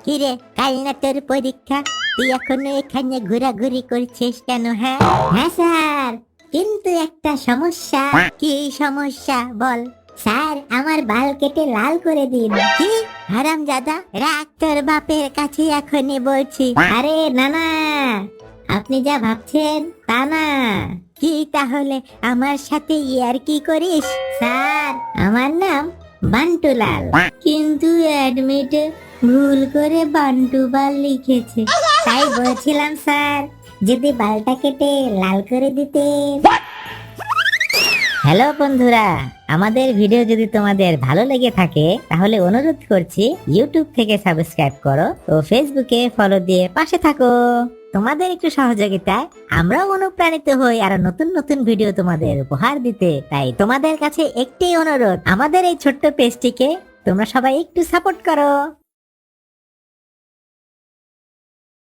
কিরে, কাল না তোর পরীক্ষা? তুই এখনো এখানে ঘোরাঘুরি করছিস কেন? হ্যাঁ হ্যাঁ স্যার, কিন্তু একটা সমস্যা। কি সমস্যা বল? স্যার, আমার বাল কেটে লাল করে দিন। কি হারামজাদা, রাখ তোর বাপের কাছে এখনই বলছি। আরে না না, আপনি যা ভাবছেন তা না। কি তাহলে আমার সাথে ইয়ার্কি করিস? স্যার, আমার নাম বান্টুলাল, কিন্তু অ্যাডমিটে ভুল করে বান্টুবাল লিখেছে। তাই বলছিলাম স্যার, যদি বালটা কেটে লাল করে দিতেন। হ্যালো বন্ধুরা, আমাদের ভিডিও যদি তোমাদের ভালো লেগে থাকে তাহলে অনুরোধ করছি ইউটিউব থেকে সাবস্ক্রাইব করো ও ফেসবুকে ফলো দিয়ে পাশে থাকো। তোমাদের একটু সহযোগিতায় আমরাও অনুপ্রাণিত হই আর নতুন নতুন ভিডিও তোমাদের উপহার দিতে। তাই তোমাদের কাছে একটি অনুরোধ, আমাদের এই ছোট্ট পেজটিকে তোমরা সবাই একটু সাপোর্ট করো।